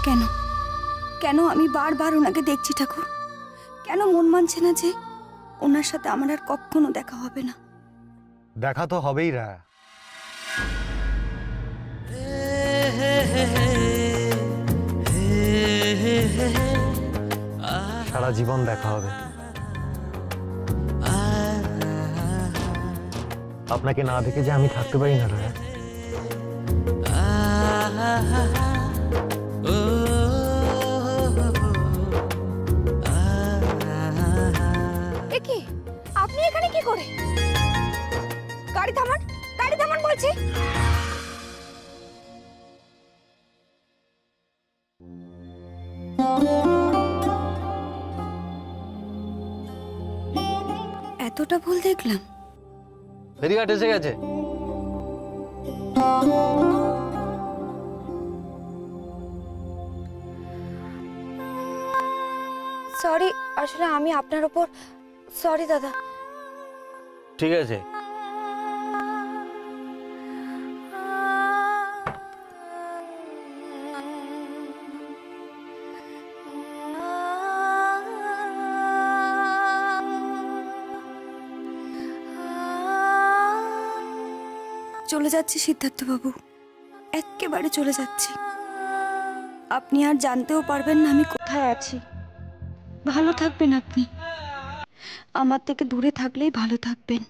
কেন কেন আমি বারবার ওনাকে দেখছি ঠাকুর? কেন মন মানছে না যে ওনার সাথে আমার আর কখনো দেখা হবে না? দেখা তো হবেই রায়া। সারা জীবন দেখা হবে। আপনাকে না দেখে যে আমি থাকতে পারি না রায়া। কি আপনি এখানে কি করে? গাড়ি থামান, গাড়ি থামান বলছি। এতটা ভুল দেখলাম? ফেরিঘাট এসে গেছে। সরি, আসলে আমি আপনার উপর সরি দাদা। ঠিক আছে। চলে যাচ্ছি সিদ্ধার্থ বাবু, একেবারে চলে যাচ্ছি। আপনি আর জানতেও পারবেন না আমি কোথায় আছি। ভালো থাকবেন আপনি, আমার থেকে দূরে থাকলেই ভালো থাকবেন।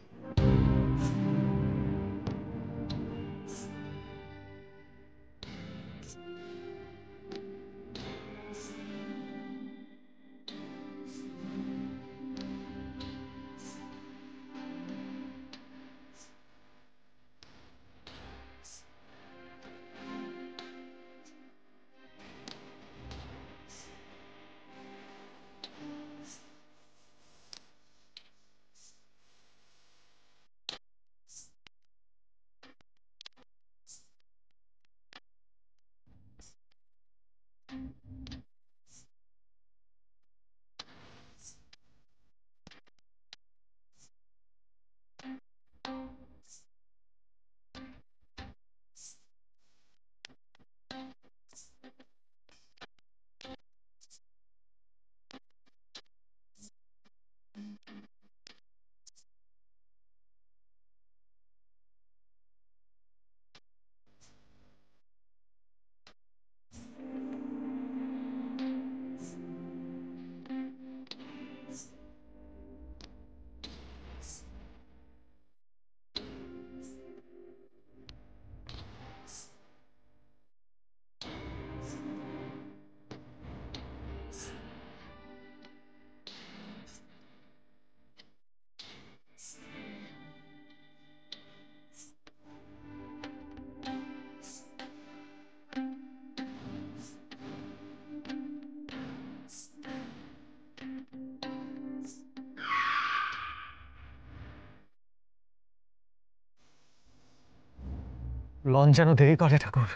লঞ্চ যেন দেরি করে ঠাকুর।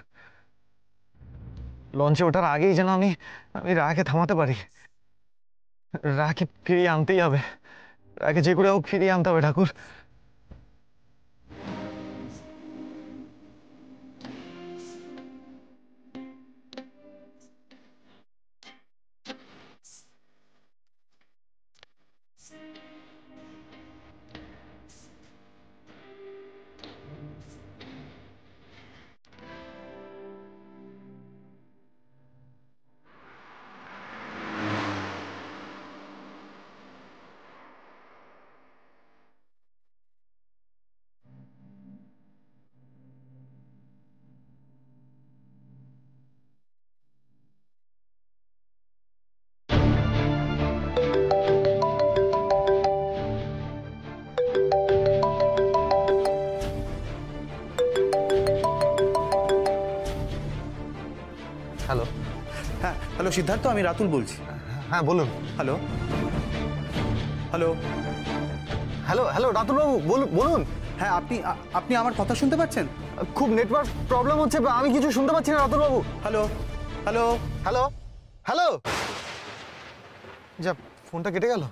লঞ্চে ওঠার আগেই যেন আমি রায়াকে থামাতে পারি। রায়াকে ফিরিয়ে আনতেই হবে। রায়াকে যে করে হোক ফিরিয়ে আনতে হবে ঠাকুর। হ্যালো। হ্যাঁ হ্যালো সিদ্ধার্থ, আমি রাতুল বলছি। হ্যাঁ বলুন। হ্যালো হ্যালো হ্যালো হ্যালো রাতুলবাবু বলুন। হ্যাঁ আপনি আপনি আমার কথা শুনতে পাচ্ছেন? খুব নেটওয়ার্ক প্রবলেম হচ্ছে, আমি কিছু শুনতে পাচ্ছি না রাতুলবাবু। Hello hello hello hello. যা, ফোনটা কেটে গেল।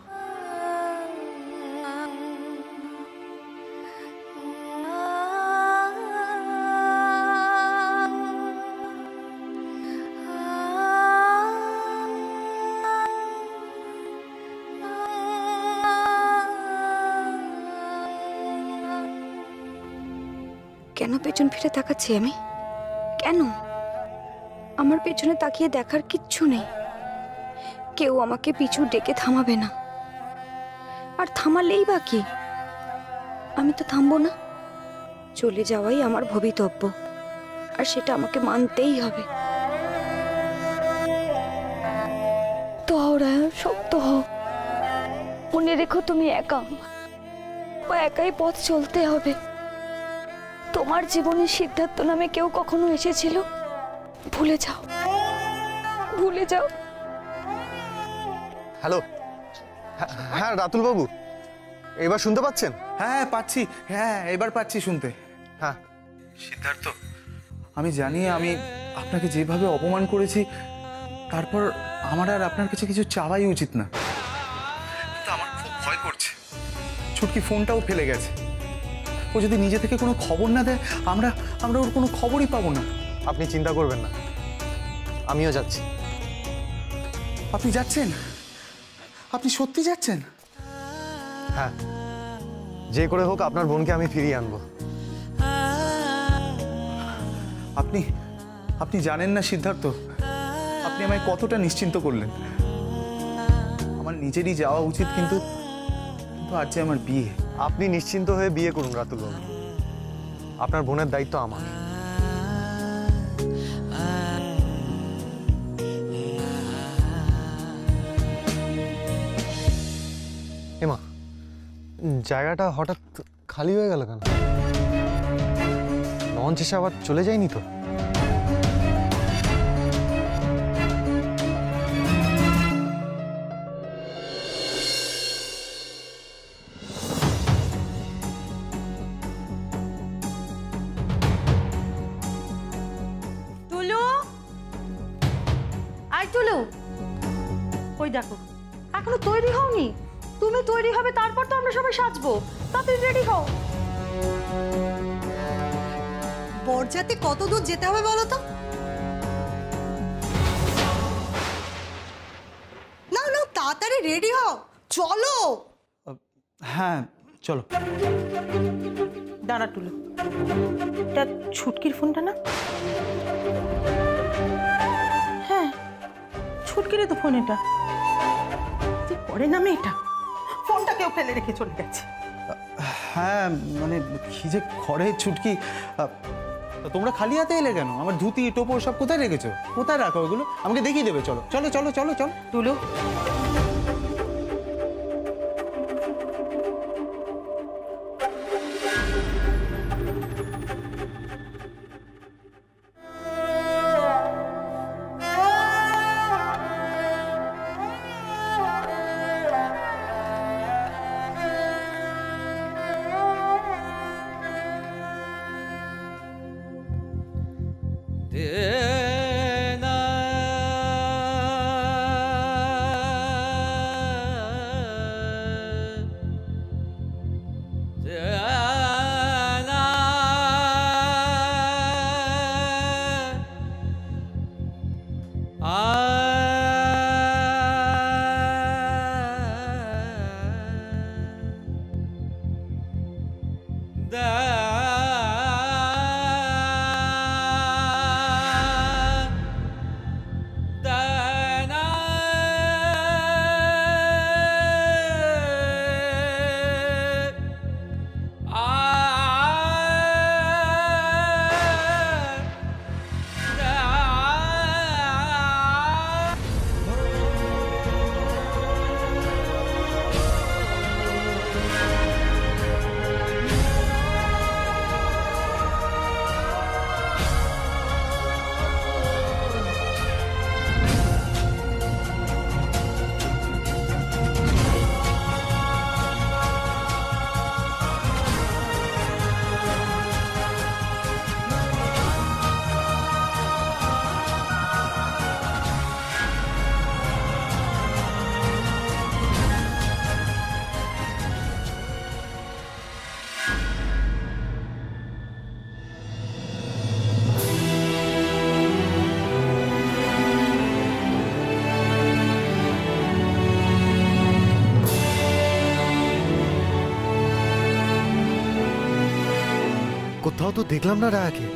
কেন পেছন ফিরে তাকাচ্ছি আমি? কেন? আমার পেছনে তাকিয়ে দেখার কিচ্ছু নেই। কেউ আমাকে পিছু ডেকে থামাবে না। আর থামালেই বা কি, আমি তো থামবো না। চলে যাওয়াই আমার ভবিতব্য, আর সেটা আমাকে মানতেই হবে। তো হও রায়ন, শক্ত হও। মনে রেখো তুমি একা, একাই পথ চলতে হবে। তোমার জীবনে সিদ্ধার্থ নামে কেউ কখনো এসেছিল? ভুলে যাও, ভুলে যাও। হ্যালো, হ্যাঁ রাতুল বাবু, এবার শুনতে পাচ্ছেন? হ্যাঁ পাচ্ছি, হ্যাঁ এবার পাচ্ছি শুনতে। হ্যাঁ সিদ্ধার্থ, আমি জানি আমি আপনাকে যেভাবে অপমান করেছি, তারপর আমার আর আপনার কাছে কিছু চাওয়াই উচিত না, কিন্তু আমার খুব ভয় করছে। ছুটকি ফোনটাও ফেলে গেছে। ও যদি নিজে থেকে কোনো খবর না দেয়, আমরা ওর কোনো খবরই পাবো না। আপনি চিন্তা করবেন না, আমিও যাচ্ছি। আপনি যাচ্ছেন? আপনি সত্যি যাচ্ছেন? হ্যাঁ, যে করে হোক আপনার বোনকে আমি ফিরিয়ে আনবো। আপনি জানেন না সিদ্ধার্থ, আপনি আমায় কতটা নিশ্চিন্ত করলেন। আমার নিজেরই যাওয়া উচিত, কিন্তু আজ যে আমার বিয়ে। আপনি নিশ্চিন্ত হয়ে বিয়ে করুন রাতুল বাবু, আপনার বোনের দায়িত্ব আমার। এমা, জায়গাটা হঠাৎ খালি হয়ে গেল কেন? লঞ্চ এসে আবার চলে যায়নি তো? টুলু, আই টুলু, ওই দেখো এখনো তৈরি হওনি। তুমি তৈরি হবে, তারপর তো আমরা সবাই সাজবো। তাড়াতাড়ি রেডি হও। বরযাত্রী কত দূর যেতে হবে বলো তো? না না, তাড়াতাড়ি রেডি হও, চলো। হ্যাঁ চলো। দাঁড়া টুলু, এটা ছুটকির ফোনটা না? হ্যাঁ, ছুটকিরে তো ফোন এটা। তুই পরে নামে এটা ফোনটা কেউ ফেলে রেখে চলে গেছে। হ্যাঁ মানে কি যে ঘরে ছুটকি। তোমরা খালি হাতে এলে কেন? আমার ধুতি টোপর সব কোথায় রেখেছো? কোথায় রাখো ওগুলো? আমাকে দেখিয়ে দেবে। চলো চলো চলো চলো চলো। টুলু, কোথাও তো দেখলাম না রায়াকে।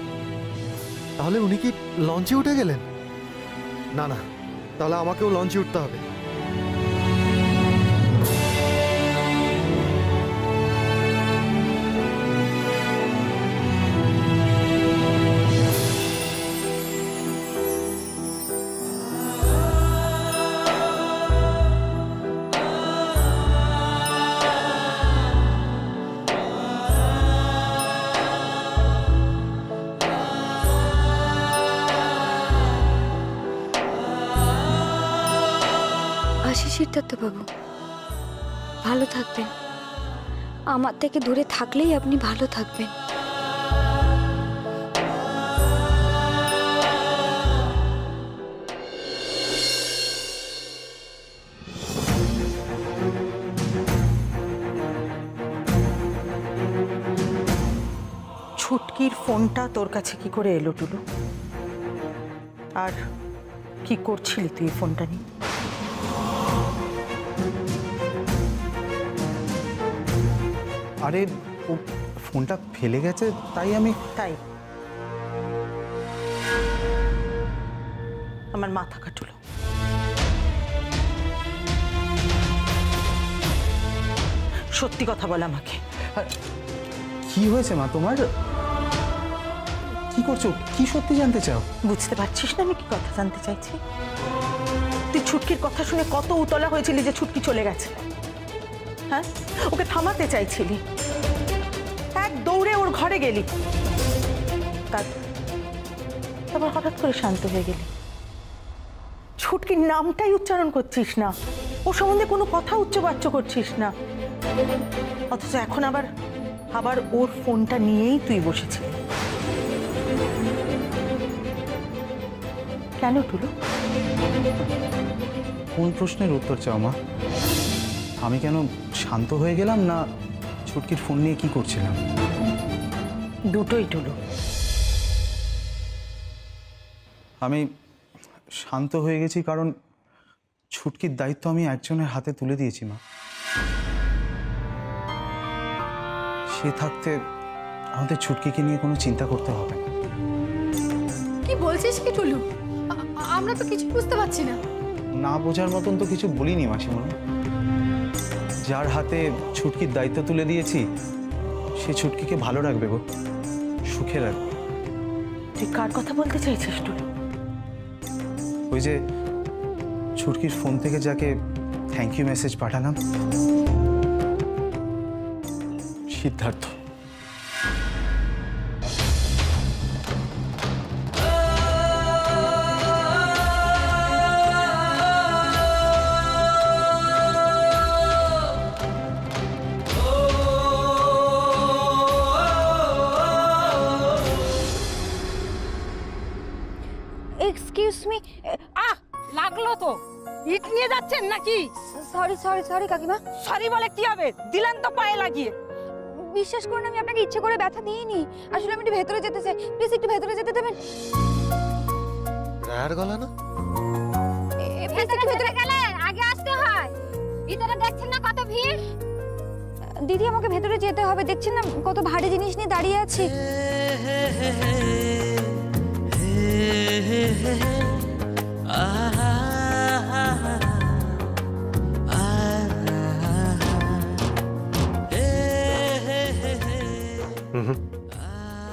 তাহলে উনি কি লঞ্চে উঠে গেলেন? না না, তাহলে আমাকেও লঞ্চে উঠতে হবে। আসি সিদ্ধার্থবাবু, ভালো থাকবেন। আমার থেকে দূরে থাকলেই আপনি ভালো থাকবেন। ছুটকির ফোনটা তোর কাছে কি করে এলো টুলু? আর কি করছিলি তুই ফোনটা নিয়ে? আরে ও ফোনটা ফেলে গেছে তাই আমি। তাই আমার মাথা কাটুলো। সত্যি কথা বল আমাকে। কি হয়েছে মা তোমার? কি করছো? কি সত্যি জানতে চাও? বুঝতে পারছিস না আমি কি কথা জানতে চাইছি? তুই ছুটকির কথা শুনে কত উতলা হয়েছিলি যে ছুটকি চলে গেছে। হ্যাঁ, ওকে থামাতে চাইছিলি, এক দৌড়ে ওর ঘরে গেলি, তারপর হঠাৎ করে শান্ত হয়ে গেলি। ছুটকির নামটাই উচ্চারণ করছিস না, ওর সম্বন্ধে কোনো কথা উচ্চবাচ্য করছিস না, অথচ এখন আবার ওর ফোনটা নিয়েই তুই বসেছিলি। কেন টুলু? কোন প্রশ্নের উত্তর চাও মা? আমি কেন শান্ত হয়ে গেলাম, না ছুটকির ফোন নিয়ে কি করছিলাম? দুটোই টুলু। আমি শান্ত হয়ে গেছি কারণ ছুটকির দায়িত্ব আমি একজনের হাতে তুলে দিয়েছি মা। সে থাকতে আমাদের ছুটকিকে নিয়ে কোনো চিন্তা করতে হবে না। কি বলছিস কি টুলু? আমরা তো কিছু বুঝতে পারছি না। না বোঝার মতন তো কিছু বলিনি মাসিমণি। যার হাতে ছুটকির দায়িত্ব তুলে দিয়েছি সে ছুটকিকে ভালো রাখবে গো, সুখে রাখবে। তুই কার কথা বলতে চাইছিস টুলু? ওই যে ছুটকির ফোন থেকে যাকে থ্যাংক ইউ মেসেজ পাঠালাম, সিদ্ধার্থ। Excuse me. লাগলো তো, ইট নিয়ে যাচ্ছেন নাকি? সরি সরি সরি কাকিমা। সরি বলে কি হবে, দিলেন তো পায়ে লাগিয়ে। বিশ্বাস করুন আমি আপনাকে ইচ্ছে করে ব্যথা দিইনি, আসলে আমি একটু ভেতরে যেতে চাই, প্লিজ একটু ভেতরে যেতে দেবেন। রায়ার গলা না? প্লিজ একটু ভেতরে গেলে আগে আসতে হয়। ভিতরে দেখছেন না কত ভিড়। দিদি আমাকে ভেতরে যেতে হবে, দেখছেন না কত ভারী জিনিস নিয়ে দাঁড়িয়ে আছি।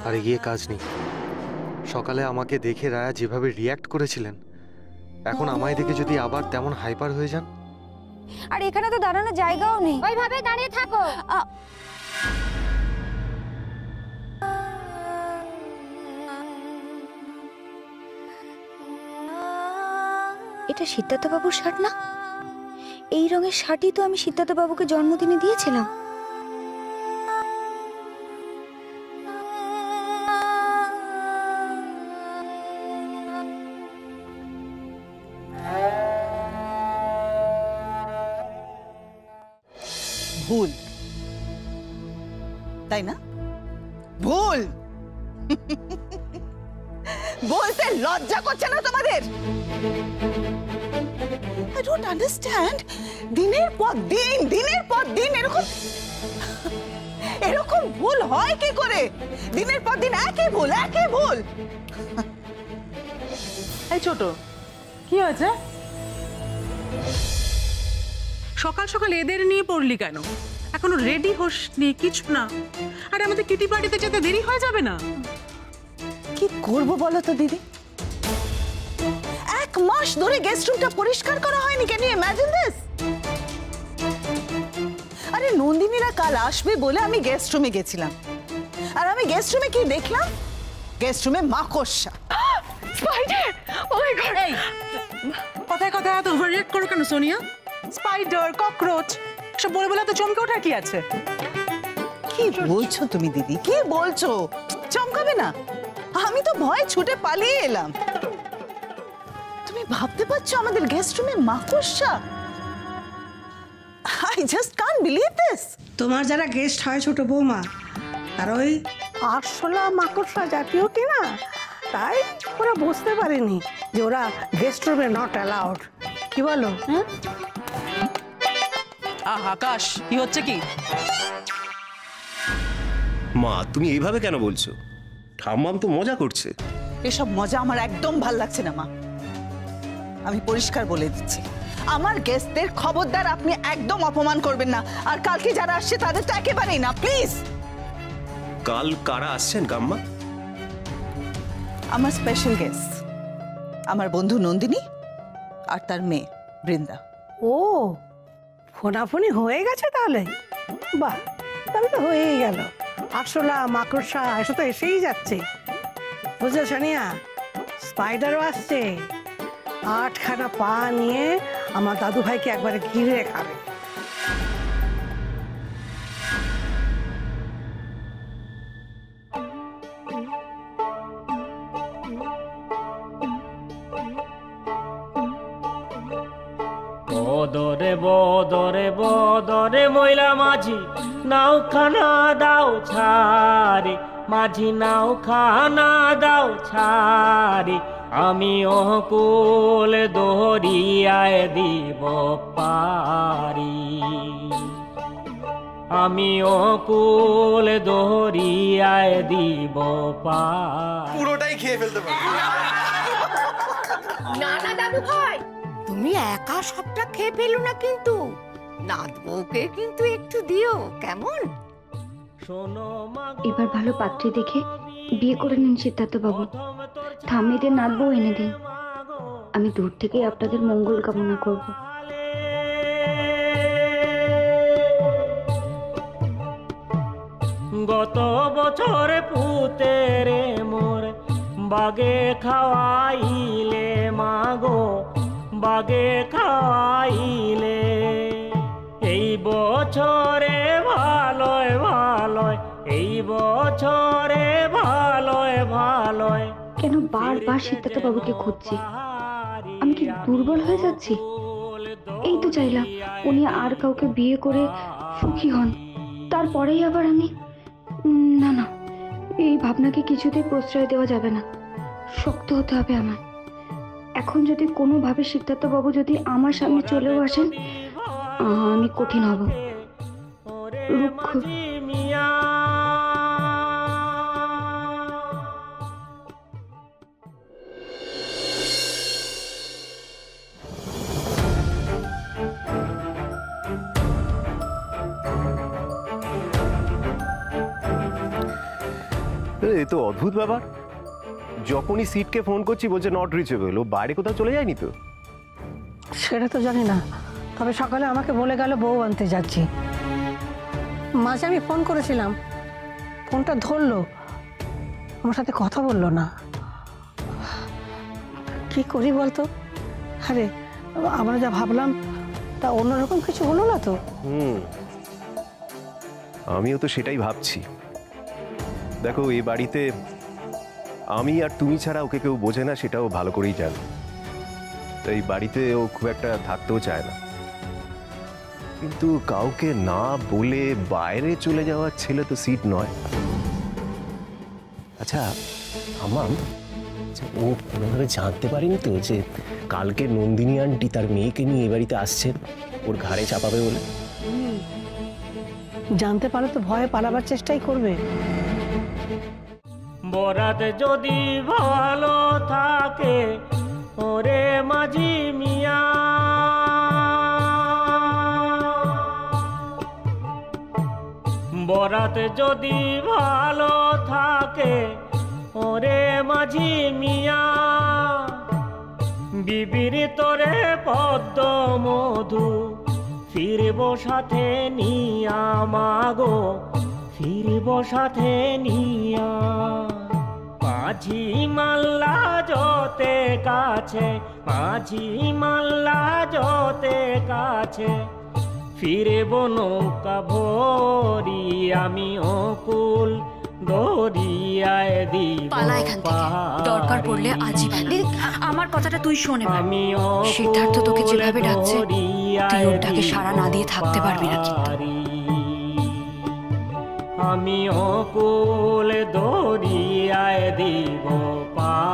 আর এগিয়ে কাজ নেই। সকালে আমাকে দেখে রায়া যেভাবে রিয়্যাক্ট করেছিলেন, এখন আমায় দেখে যদি আবার তেমন হাইপার হয়ে যান। আর এখানে তো দাঁড়ানোর জায়গাও নেই। ওইভাবে দাঁড়িয়ে থাকো। এটা সিদ্ধার্থবাবুর শার্ট না? এই রঙের শার্টই তো আমি সিদ্ধার্থবাবুকে জন্মদিনে দিয়েছিলাম। ভুল, তাই না? ভুল বলতে লজ্জা করছে না তোমাদের? I don't understand. দিনের পর দিন এরকম এরকম ভুল হয় কি করে? দিনের পর দিন একই ভুল, একই ভুল। এই ছোট, কি হয়েছে? সকাল সকাল এদের নিয়ে পড়লি কেন? এখনো রেডি হসনি কিছু না। আর আমাদের কিটি পার্টিতে যেতে দেরি হয়ে যাবে না? কি করব বলো তো দিদি? 1 মাস ধরে গেস্ট রুমটা পরিষ্কার করা হয়নি। Can you imagine this? আরে নন্দিনীরা কাল আসবে বলে আমি গেস্ট রুমে গেছিলাম, আর আমি গেস্ট রুমে কি দেখলাম? গেস্ট রুমে মাকড়সা। স্পাইডার! ও মাই গড! এই কথায় কথায় এত ওভাররিঅ্যাক্ট করো কেন সোনিয়া? স্পাইডার, ককরোচ সব বলে বলে তো চমকে ওঠার কি আছে? কি বলছো তুমি দিদি, কি বলছো? চমকাবে না? আমি তো ভয় ছুটে পালিয়ে এলাম। তুমি ভাবতে পারছো আমাদের গেস্ট রুমে মাকড়সা? I just can't believe this. তোমার যারা গেস্ট হয় ছোট বৌমা, আর ওই আরশোলা মাকড়সা জাতীয় কি না, তাই ওরা বুঝতে পারেনি যে ওরা গেস্ট রুমে নট অ্যালাউড। কি বলো? আকাশ, কি হচ্ছে কি? মা, তুমি এইভাবে কেন বলছো? ঠাম্মাম তো মজা করছে। এসব মজা আমার একদম ভাল লাগছে না মা। আমি পরিষ্কার বলে দিচ্ছি, আমার গেস্টদের খবরদার আপনি একদম অপমান করবেন না। আর কালকে যারা আসছে তাদের তো একেবারেই না, প্লিজ। কাল কারা আসছেন কাম্মা? আমার স্পেশাল গেস্ট আমার বন্ধু নন্দিনী আর তার মেয়ে বৃন্দা। ও, ফোনাফোনি হয়ে গেছে তাহলে? বাহ, তাহলে তো হয়েই গেল। আরশোলা মাকড়সা এসব তো এসেই যাচ্ছে, বুঝলে সোনিয়া? স্পাইডারও আসছে। 8খানা পা নিয়ে আমার দাদু ভাইকে একবারে ঘিরে খাবে। বদরে বদরে বদরে ময়লা মাঝি নাও খানা দাও ছাড়ি, মাঝি নাও খানা দাও ছাড়ি, আমি অকুল দরিয়ায় দিব পারি, আমি অকুল দরিয়ায় দিব পারি। পুরোটাই খেয়ে ফেলতে পারি। না না দাদু ভাই, তুমি একা সবটা খেয়ে ফেলো না, কিন্তু নাতবউকে কিন্তু একটু দিও, কেমন? এবার ভালো পাত্রী দেখে বিয়ে করে নিন সিদ্ধার্থ বাবু। ঠাম্মিদের নাতবউ এনে দিন। আমি দূর থেকেই আপনাদের মঙ্গল কামনা করব। গত বছর পুতেরে মোর বাগে খাওয়াইলে মাগো, বাগে খাওয়াইলে, এই বছরে ভালোয় ভালোয়, এই বছরে ভালোয় ভালোয়। কেন বারবার সিদ্ধার্থ বাবুকে খুঁজছি? আমি কি দুর্বল হয়ে যাচ্ছি? এই তো চাইলাম উনি আর কাউকে বিয়ে করে সুখী হন, তারপরেই আবার আমি। না না, এই ভাবনাকে কিছুতেই প্রশ্রয় দেওয়া যাবে না। শক্ত হতে হবে আমার। এখন যদি কোনোভাবে সিদ্ধার্থ বাবু যদি আমার সামনে চলেও আসেন, আমি কঠিন হব, রুক্ষ। এ তো অদ্ভুত ব্যাপার, যখনই সিটকে ফোন করছি বলছে নট রিচেবল। ও বাইরে কোথাও চলে যায়নি তো? সেটা তো জানি না, তবে সকালে আমাকে বলে গেল বউ আনতে যাচ্ছি। মাঝে আমি ফোন করেছিলাম, ফোনটা ধরলো, আমার সাথে কথা বললো না। কি করি বলতো? আরে আমরা যা ভাবলাম তা অন্যরকম কিছু হলো না তো? আমিও তো সেটাই ভাবছি। দেখো, এই বাড়িতে আমি আর তুমি ছাড়া ওকে কেউ বোঝে না, সেটাও ভালো করেই জানে। তো এই বাড়িতে ও খুব একটা থাকতেও চায় না, কিন্তু কাউকে না বলে বাইরে চলে যাওয়ার ছেলে তো সিট নয়। আচ্ছা আমার ও কোনোভাবে জানতে পারেনি তো যে কালকে নন্দিনী আন্টি তার মেয়েকে নিয়ে এ বাড়িতে আসছেন, ওর ঘাড়ে চাপাবে বলে? জানতে পারলে তো ভয়ে পালাবার চেষ্টাই করবে। বরাত যদি ভালো থাকে ওরে মাঝি মিয়া, বরাত যদি ভালো থাকে ওরে মাঝি মিয়া, বিবির তোরে পদ্ম মধু ফিরব সাথে নিয়া মাগো, ফিরব সাথে নিয়া। মাঝি মাল্লা যতে কাছে, মাঝি মাল্লা যতে কাছে, ফিরব নৌকা ভরি আমি অকুল দরিয়ায় দিব। পালা এখান থেকে, দরকার পড়লে আজই পালা। আমার কথাটা তুই শোন এবার। সিদ্ধার্থ তোকে যেভাবে ডাকছে তুই ওর ডাকে সাড়া না দিয়ে থাকতে পারবি না কিন্তু। আমি অকুল দরিয়ায় দিব পা।